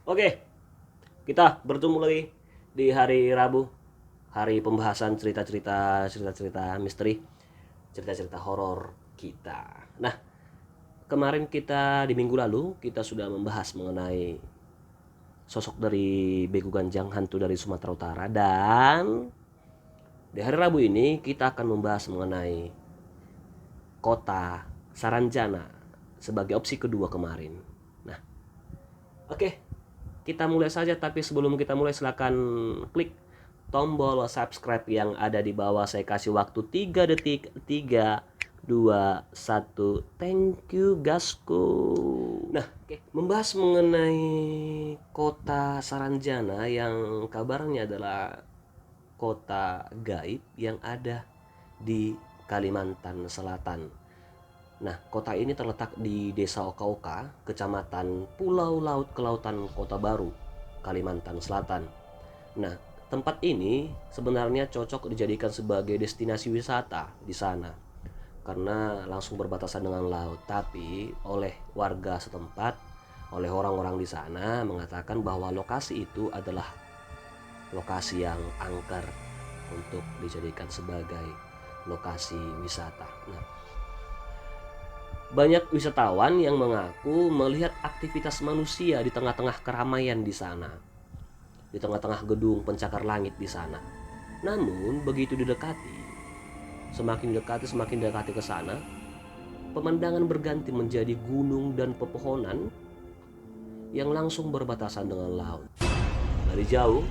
Oke, kita bertemu lagi di hari Rabu, hari pembahasan cerita-cerita misteri, cerita-cerita horor kita. Nah, kemarin kita di minggu lalu kita sudah membahas mengenai sosok dari Begu Ganjang, hantu dari Sumatera Utara, dan di hari Rabu ini kita akan membahas mengenai kota Saranjana sebagai opsi kedua kemarin. Nah, oke, kita mulai saja, tapi sebelum kita mulai silakan klik tombol subscribe yang ada di bawah. Saya kasih waktu 3 detik. 3 2 1. Thank you gasku. Nah, oke, membahas mengenai kota Saranjana yang kabarnya adalah kota gaib yang ada di Kalimantan Selatan. Nah, kota ini terletak di Desa Oka-Oka, Kecamatan Pulau Laut Kelautan Kota Baru, Kalimantan Selatan. Nah, tempat ini sebenarnya cocok dijadikan sebagai destinasi wisata di sana karena langsung berbatasan dengan laut. Tapi oleh warga setempat, oleh orang-orang di sana mengatakan bahwa lokasi itu adalah lokasi yang angker untuk dijadikan sebagai lokasi wisata. Nah, banyak wisatawan yang mengaku melihat aktivitas manusia di tengah-tengah keramaian di sana, di tengah-tengah gedung pencakar langit di sana. Namun begitu semakin dekati ke sana, pemandangan berganti menjadi gunung dan pepohonan yang langsung berbatasan dengan laut. Dari jauh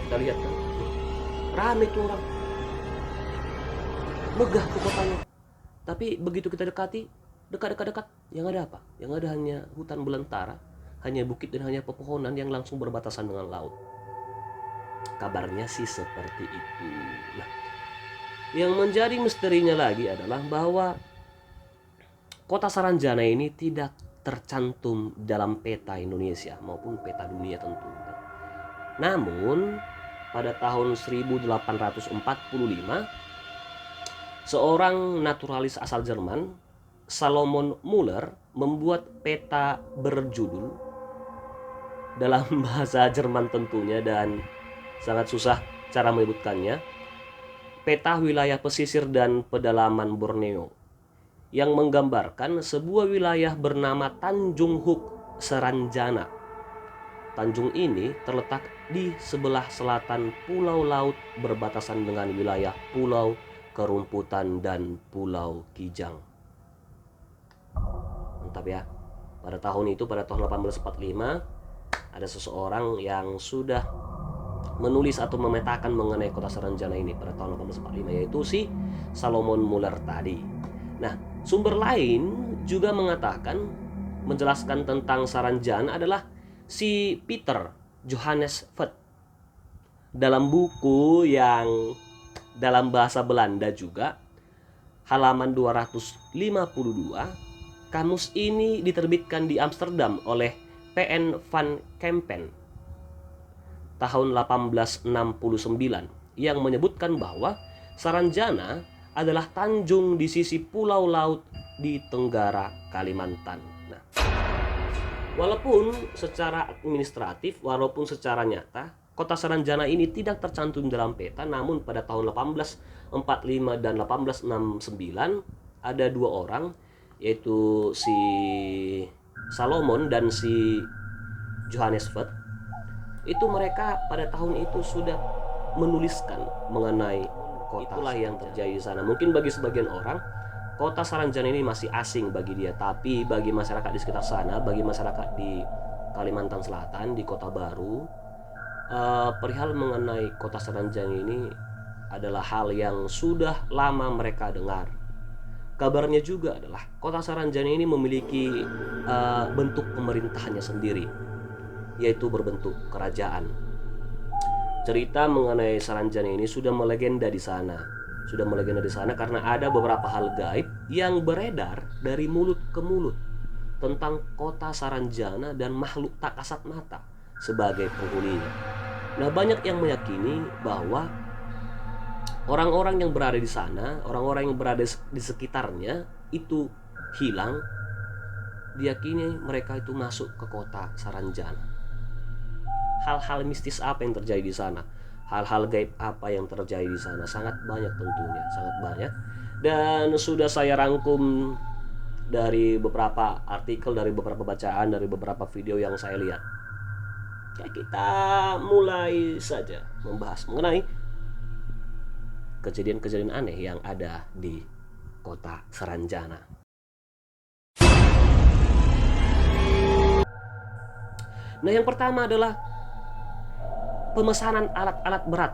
kita lihat kan, ramai tuh orang, megah tuh kotanya. Tapi begitu kita dekat, yang ada apa? Yang ada hanya hutan belantara, hanya bukit dan hanya pepohonan yang langsung berbatasan dengan laut. Kabarnya sih seperti itu. Nah, yang menjadi misterinya lagi adalah bahwa kota Saranjana ini tidak tercantum dalam peta Indonesia maupun peta dunia tentunya. Namun pada tahun 1845 seorang naturalis asal Jerman, Salomon Muller, membuat peta berjudul dalam bahasa Jerman tentunya dan sangat susah cara menyebutkannya, peta wilayah pesisir dan pedalaman Borneo, yang menggambarkan sebuah wilayah bernama Tanjung Huk Saranjana. Tanjung ini terletak di sebelah selatan pulau laut berbatasan dengan wilayah Pulau Kerumputan dan Pulau Kijang. Mantap ya. Pada tahun 1845, ada seseorang yang sudah menulis atau memetakan mengenai kota Saranjana ini pada tahun 1845, yaitu si Salomon Muller tadi. Nah, sumber lain juga mengatakan, menjelaskan tentang Saranjana adalah si Peter Johannes Vet dalam buku yang dalam bahasa Belanda juga, halaman 252. Kamus ini diterbitkan di Amsterdam oleh P.N. van Kempen tahun 1869, yang menyebutkan bahwa Saranjana adalah tanjung di sisi pulau laut di Tenggara Kalimantan. Nah, walaupun secara administratif, walaupun secara nyata kota Saranjana ini tidak tercantum dalam peta, namun pada tahun 1845 dan 1869 ada dua orang, yaitu si Salomon dan si Johannes Vet. Itu mereka pada tahun itu sudah menuliskan mengenai kota. Itulah yang terjadi di sana. Mungkin bagi sebagian orang kota Saranjana ini masih asing bagi dia, tapi bagi masyarakat di sekitar sana, bagi masyarakat di Kalimantan Selatan, di Kota Baru, perihal mengenai kota Saranjana ini adalah hal yang sudah lama mereka dengar. Kabarnya juga adalah kota Saranjana ini memiliki bentuk pemerintahannya sendiri, yaitu berbentuk kerajaan. Cerita mengenai Saranjana ini sudah melegenda di sana. Karena ada beberapa hal gaib yang beredar dari mulut ke mulut tentang kota Saranjana dan makhluk tak kasat mata sebagai penghuninya. Nah, banyak yang meyakini bahwa orang-orang yang berada di sana, orang-orang yang berada di sekitarnya itu hilang. Diyakini mereka itu masuk ke kota Saranjana. hal-hal mistis apa yang terjadi di sana, hal-hal gaib apa yang terjadi di sana. Sangat banyak tentunya, sangat banyak. Dan sudah saya rangkum dari beberapa artikel, dari beberapa bacaan, dari beberapa video yang saya lihat. Ya, kita mulai saja membahas mengenai kejadian-kejadian aneh yang ada di kota Saranjana. Nah, yang pertama adalah pemesanan alat-alat berat.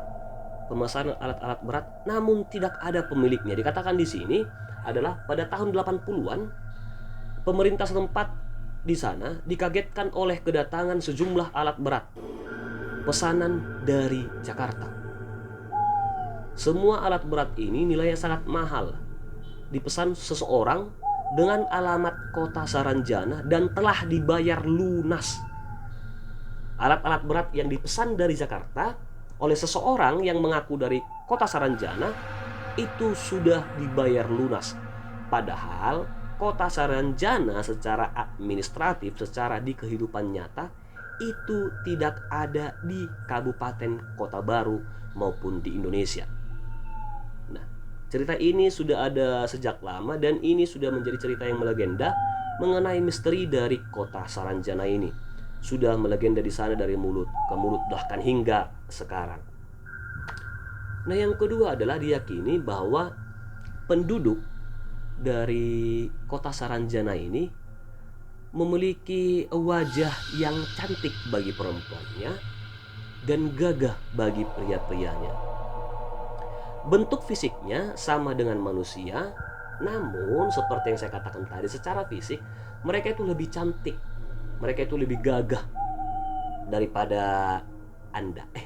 Pemesanan alat-alat berat namun tidak ada pemiliknya. Dikatakan di sini adalah pada tahun 80-an pemerintah setempat di sana dikagetkan oleh kedatangan sejumlah alat berat pesanan dari Jakarta. Semua alat berat ini nilainya sangat mahal. Dipesan seseorang dengan alamat kota Saranjana dan telah dibayar lunas. Alat-alat berat yang dipesan dari Jakarta oleh seseorang yang mengaku dari kota Saranjana itu sudah dibayar lunas. Padahal kota Saranjana secara administratif, secara di kehidupan nyata itu tidak ada di Kabupaten Kota Baru maupun di Indonesia. Nah, cerita ini sudah ada sejak lama dan ini sudah menjadi cerita yang melegenda mengenai misteri dari kota Saranjana ini. Sudah melegenda di sana dari mulut ke mulut bahkan hingga sekarang. Nah, yang kedua adalah diyakini bahwa penduduk dari kota Saranjana ini memiliki wajah yang cantik bagi perempuannya dan gagah bagi pria-prianya. Bentuk fisiknya sama dengan manusia, namun seperti yang saya katakan tadi, secara fisik mereka itu lebih cantik, mereka itu lebih gagah daripada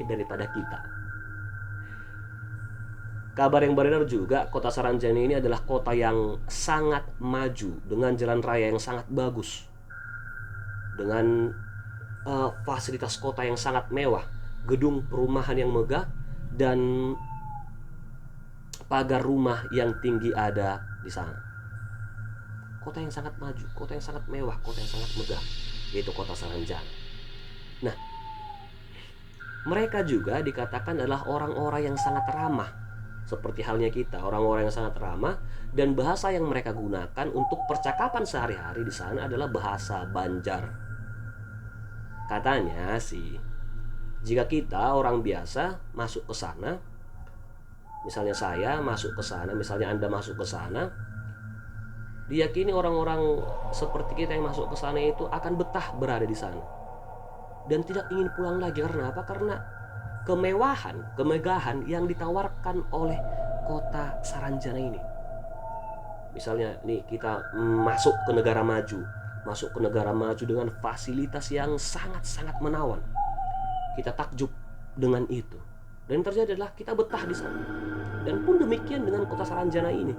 daripada kita. Kabar yang beredar juga, kota Saranjana ini adalah kota yang sangat maju dengan jalan raya yang sangat bagus, dengan fasilitas kota yang sangat mewah, gedung perumahan yang megah, dan pagar rumah yang tinggi ada di sana. Kota yang sangat maju, kota yang sangat mewah, kota yang sangat megah, yaitu kota Saranjana. Nah, mereka juga dikatakan adalah orang-orang yang sangat ramah. Seperti halnya kita, orang-orang yang sangat ramah, dan bahasa yang mereka gunakan untuk percakapan sehari-hari di sana adalah bahasa Banjar. Katanya sih, jika kita orang biasa masuk ke sana, misalnya saya masuk ke sana, misalnya Anda masuk ke sana, diyakini orang-orang seperti kita yang masuk ke sana itu akan betah berada di sana dan tidak ingin pulang lagi. Karena apa? Karena kemewahan, kemegahan yang ditawarkan oleh kota Saranjana ini. Misalnya nih, kita masuk ke negara maju dengan fasilitas yang sangat-sangat menawan. Kita takjub dengan itu. Dan yang terjadi adalah kita betah di sana. Dan pun demikian dengan kota Saranjana ini.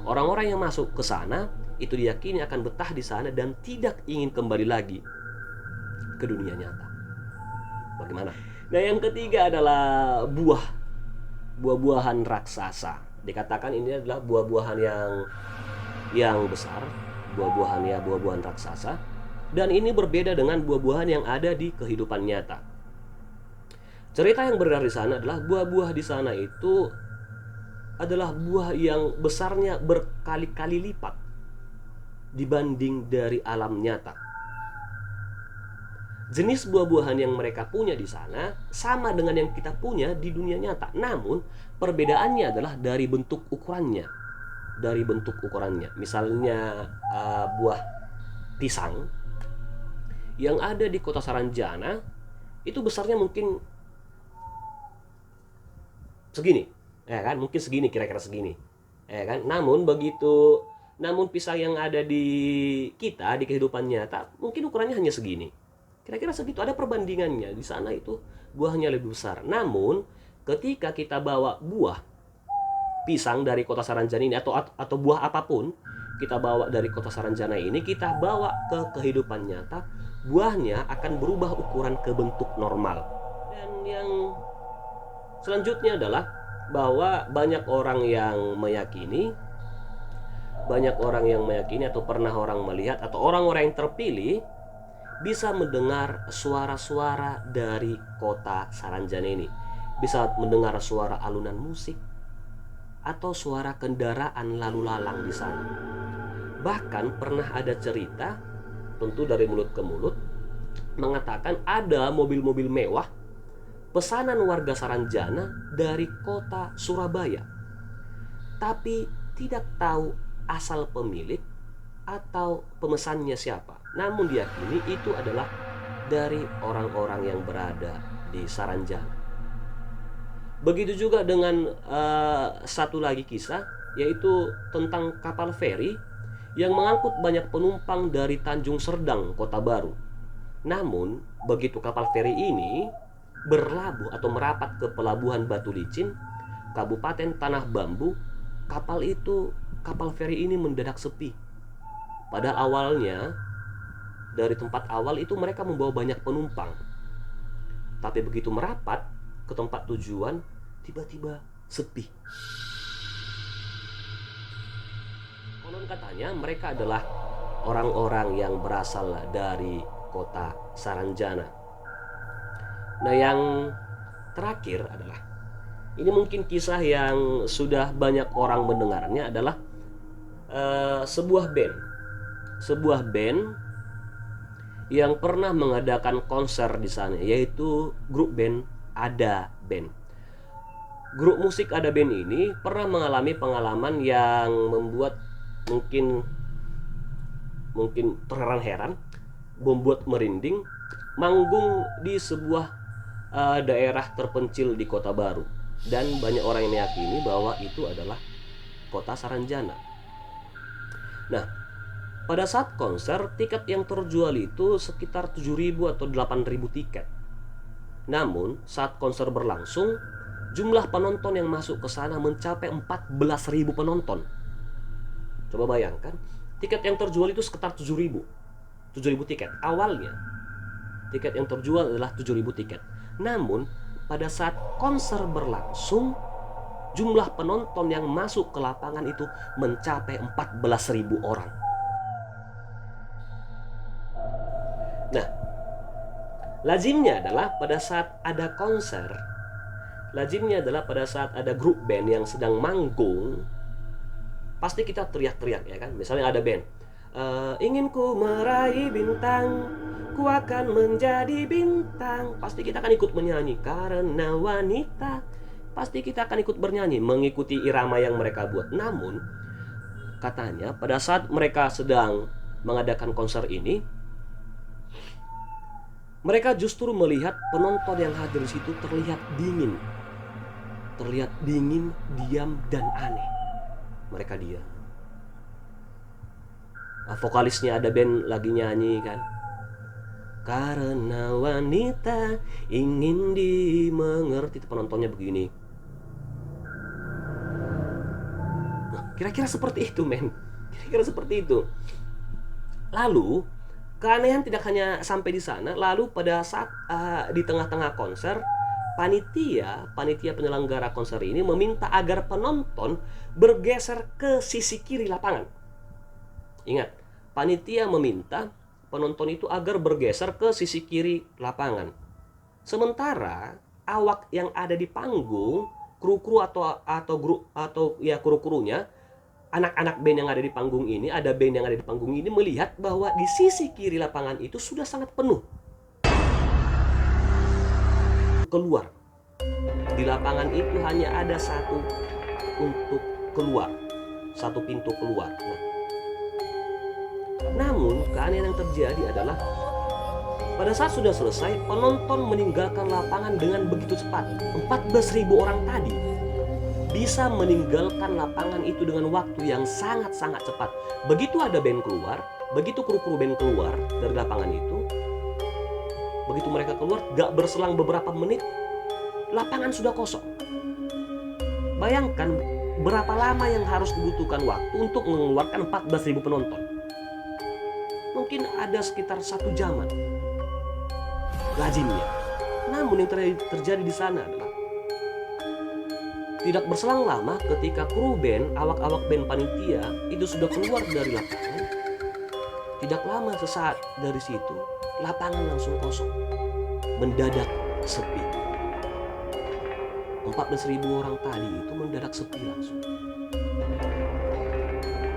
Orang-orang yang masuk ke sana itu diyakini akan betah di sana dan tidak ingin kembali lagi ke dunia nyata. Bagaimana? Nah, yang ketiga adalah buah-buahan raksasa. Dikatakan ini adalah buah-buahan yang besar, buah-buahan raksasa, dan ini berbeda dengan buah-buahan yang ada di kehidupan nyata. Cerita yang beredar di sana adalah buah-buah di sana itu adalah buah yang besarnya berkali-kali lipat dibanding dari alam nyata. Jenis buah-buahan yang mereka punya di sana sama dengan yang kita punya di dunia nyata. Namun perbedaannya adalah dari bentuk ukurannya. Misalnya buah pisang yang ada di kota Saranjana itu besarnya mungkin segini, ya kan? Mungkin segini, kira-kira segini, ya kan? Namun pisang yang ada di kita di kehidupan nyata mungkin ukurannya hanya segini. Kira-kira segitu, ada perbandingannya. Di sana itu buahnya lebih besar. Namun ketika kita bawa buah pisang dari kota Saranjana ini atau buah apapun kita bawa dari kota Saranjana ini, kita bawa ke kehidupan nyata, buahnya akan berubah ukuran ke bentuk normal. Dan yang selanjutnya adalah bahwa banyak orang yang meyakini atau pernah orang melihat, atau orang-orang yang terpilih bisa mendengar suara-suara dari kota Saranjana ini. Bisa mendengar suara alunan musik atau suara kendaraan lalu lalang di sana. Bahkan pernah ada cerita, tentu dari mulut ke mulut, mengatakan ada mobil-mobil mewah pesanan warga Saranjana dari kota Surabaya, tapi tidak tahu asal pemilik atau pemesannya siapa. Namun diyakini itu adalah dari orang-orang yang berada di Saranjana. Begitu juga dengan satu lagi kisah, yaitu tentang kapal feri yang mengangkut banyak penumpang dari Tanjung Serdang, Kota Baru. Namun, begitu kapal feri ini berlabuh atau merapat ke pelabuhan Batu Licin, Kabupaten Tanah Bambu, kapal feri ini mendadak sepi. Pada awalnya, dari tempat awal itu mereka membawa banyak penumpang. Tapi begitu merapat ke tempat tujuan, tiba-tiba sepi. Konon katanya mereka adalah orang-orang yang berasal dari kota Saranjana. Nah, yang terakhir adalah, ini mungkin kisah yang sudah banyak orang mendengarnya, adalah sebuah band yang pernah mengadakan konser di sana, yaitu grup band Ada Band. Grup musik Ada Band ini pernah mengalami pengalaman yang membuat mungkin terheran-heran, membuat merinding, manggung di sebuah daerah terpencil di Kota Baru, dan banyak orang yang meyakini bahwa itu adalah kota Saranjana. Nah, pada saat konser, tiket yang terjual itu sekitar 7.000 atau 8.000 tiket. Namun, saat konser berlangsung, jumlah penonton yang masuk ke sana mencapai 14.000 penonton. Coba bayangkan, tiket yang terjual itu sekitar 7.000 tiket. Awalnya, tiket yang terjual adalah 7.000 tiket. Namun, pada saat konser berlangsung, jumlah penonton yang masuk ke lapangan itu mencapai 14.000 orang. Nah, lazimnya adalah pada saat ada konser, lazimnya adalah pada saat ada grup band yang sedang manggung, pasti kita teriak-teriak, ya kan? Misalnya ada band, ingin ku meraih bintang, ku akan menjadi bintang. Pasti kita akan ikut menyanyi, karena wanita. Pasti kita akan ikut bernyanyi, mengikuti irama yang mereka buat. Namun, katanya pada saat mereka sedang mengadakan konser ini, mereka justru melihat penonton yang hadir di situ terlihat dingin, diam, dan aneh. Mereka diam. Vokalisnya Ada Band lagi nyanyi kan, karena wanita ingin dimengerti. Penontonnya begini. Nah, kira-kira seperti itu, men. Kira-kira seperti itu. Lalu keanehan tidak hanya sampai di sana. Lalu pada saat di tengah-tengah konser, panitia penyelenggara konser ini meminta agar penonton bergeser ke sisi kiri lapangan. Ingat, panitia meminta penonton itu agar bergeser ke sisi kiri lapangan. Sementara awak yang ada di panggung, kru-kru atau grup atau ya kru-krunya, anak-anak band yang ada di panggung ini, Ada Band yang ada di panggung ini melihat bahwa di sisi kiri lapangan itu sudah sangat penuh. Keluar. Di lapangan itu hanya ada satu untuk keluar, satu pintu keluar. Namun keanehan yang terjadi adalah pada saat sudah selesai, penonton meninggalkan lapangan dengan begitu cepat. 14.000 orang tadi bisa meninggalkan lapangan itu dengan waktu yang sangat-sangat cepat. Begitu Ada Band keluar, begitu kru-kru band keluar dari lapangan itu, begitu mereka keluar, gak berselang beberapa menit, lapangan sudah kosong. Bayangkan berapa lama yang harus dibutuhkan waktu untuk mengeluarkan 14.000 penonton. Mungkin ada sekitar 1 jaman lazimnya. Namun yang terjadi di sana adalah tidak berselang lama ketika kru band, awak-awak band panitia itu sudah keluar dari lapangan. Tidak lama sesaat dari situ, lapangan langsung kosong. Mendadak sepi. 14.000 orang tadi itu mendadak sepi langsung.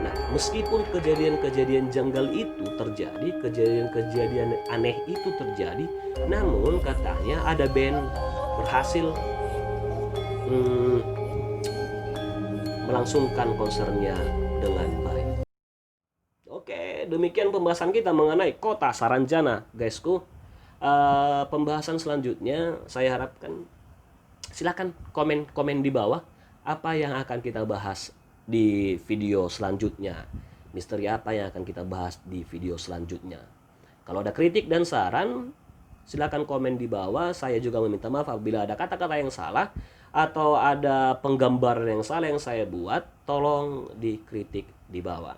Nah, meskipun kejadian-kejadian janggal itu terjadi, kejadian-kejadian aneh itu terjadi, namun katanya ada band berhasil melangsungkan konsernya dengan baik. Oke, demikian pembahasan kita mengenai Kota Saranjana, guysku. Pembahasan selanjutnya saya harapkan silakan komen di bawah apa yang akan kita bahas di video selanjutnya. Misteri apa yang akan kita bahas di video selanjutnya. Kalau ada kritik dan saran, silakan komen di bawah. Saya juga meminta maaf apabila ada kata-kata yang salah atau ada penggambaran yang salah yang saya buat, tolong dikritik di bawah.